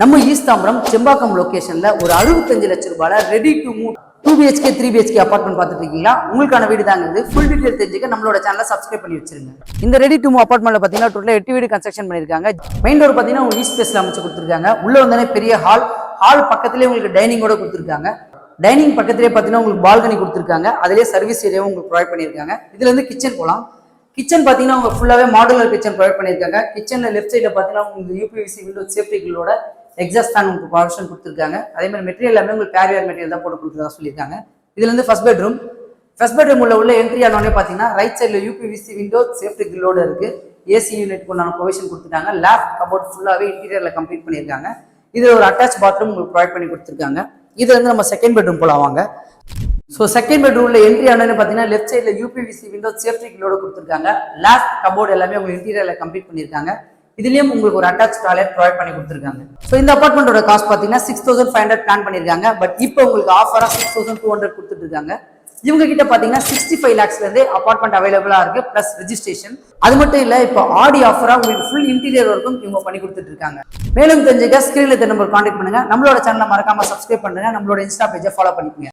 நம்ம ஈஸ்தாம்பரம் செம்பாக்கம் லொகேஷன்ல ஒரு 65 லட்சம் ரூபாயில ready to move 2 BHK 3 BHK apartment பார்த்துட்டு இருக்கீங்களா? உங்களுக்கான வீடு தாங்க இது. ஃபுல் டீடைல் தெரிஞ்சுக்க நம்மளோட சேனலை சப்ஸ்கிரைப் பண்ணி வச்சிருங்க. இந்த ரெடி டு மூவ் அபார்ட்மெண்ட்ல பாத்தீங்கன்னா டோட்டலா 8 வீடு கன்ஸ்ட்ரக்ஷன் பண்ணிருக்காங்க. மெயின் டோர் பாத்தீங்கன்னா ஒரு ஈஸ்ட் ஃபேஸ்ல அமைச்சு கொடுத்துருக்காங்க. உள்ள வந்தானே பெரிய ஹால் பக்கத்துலேயே உங்களுக்கு டைனிங்கோட கொடுத்துருக்காங்க. டைனிங் பக்கத்திலே பாத்தீங்கன்னா உங்களுக்கு பால்கனி கொடுத்துருக்காங்க. அதுலேயே சர்வீஸ் ஏரியாவும் உங்களுக்கு ப்ரொவைட் பண்ணியிருக்காங்க. இதுல இருந்து கிச்சன் போகலாம். கிச்சன் பாத்தீங்கன்னா உங்களுக்கு ஃபுல்லாவே மாடுலர் கிச்சன் ப்ரொவைட் பண்ணியிருக்காங்க. கிச்சன்ல லெஃப்ட் சைட்ல பாத்தீங்கன்னா உங்களுக்கு யூபிவிசி விண்டோ சேஃப்டி கில்லோட எக்ஸாஸ்ட் ஃபேன் உங்களுக்கு ப்ரொவிஷன் கொடுத்துருக்காங்க. அதே மாதிரி மெட்டீரியல் எல்லாமே உங்களுக்கு கேரியர் மெட்டீரியல் தான் போட்டு கொடுத்துருக்கா சொல்லியிருக்காங்க. இதுல இருந்து ஃபர்ஸ்ட் பெட்ரூம் உள்ள என்ட்ரி ஆனோடனே பாத்தீங்கன்னா ரைட் சைட்ல யூபிவிசி விண்டோ சேஃப்டி கில்லோட இருக்கு. ஏசி யூனிட் கொண்டான ப்ரொவிஷன் கொடுத்துருக்காங்க. லேப் கபோர்ட் ஃபுல்லாவே இன்டீரியர்ல கம்ப்ளீட் பண்ணியிருக்காங்க. இதுல ஒரு அட்டாச் பாத்ரூம் உங்களுக்கு ப்ரொவைட் பண்ணி கொடுத்துருக்காங்க. இதுல இருந்து நம்ம செகண்ட் பெட்ரூம் போலாம் வாங்க. ஸோ செகண்ட் பெட்ரூம்ல என்ட்ரி ஆனோன்னு பார்த்தீங்கன்னா லெஃப்ட் சைட்ல யூபிவிசி விண்டோ சேஃப்டி கில்லோட கொடுத்துருக்காங்க. லேப் கபோர்ட் எல்லாமே உங்களுக்கு இன்டீரியர்ல கம்ப்ளீட் பண்ணியிருக்காங்க. இதுலயும் உங்களுக்கு ஒரு அட்டாச் டாய்லெட் ப்ரொவைட் பண்ணி கொடுத்துருக்காங்க. ஸோ இந்த அபார்ட்மெண்டோட காஸ்ட் பார்த்தீங்கன்னா 6500 பிளான் பண்ணியிருக்காங்க. பட் இப்போ உங்களுக்கு ஆஃபரா 6200 கொடுத்துட்டு இருக்காங்க. இவங்க கிட்ட பாத்தீங்கன்னா 65 lakhsல இருந்து அபார்ட்மெண்ட் அவைலபிளா இருக்கு பிளஸ் ரெஜிஸ்ட்ரேஷன். அது மட்டும் இல்ல இப்போ ஆடி ஆஃபரா உங்களுக்கு ஃபுல் இன்டீரியர் ஒர்க்கும் இவங்க பண்ணி கொடுத்துட்டு இருக்காங்க. மேலும் தெரிஞ்சுக்க ஸ்கிரீன்ல நம்பர் கான்டாக்ட் பண்ணுங்க. நம்மளோட சேனலை மறக்காம சப்ஸ்கிரைப் பண்ணுங்க. நம்மளோட இன்ஸ்டா பேஜை ஃபாலோ பண்ணிக்கோங்க.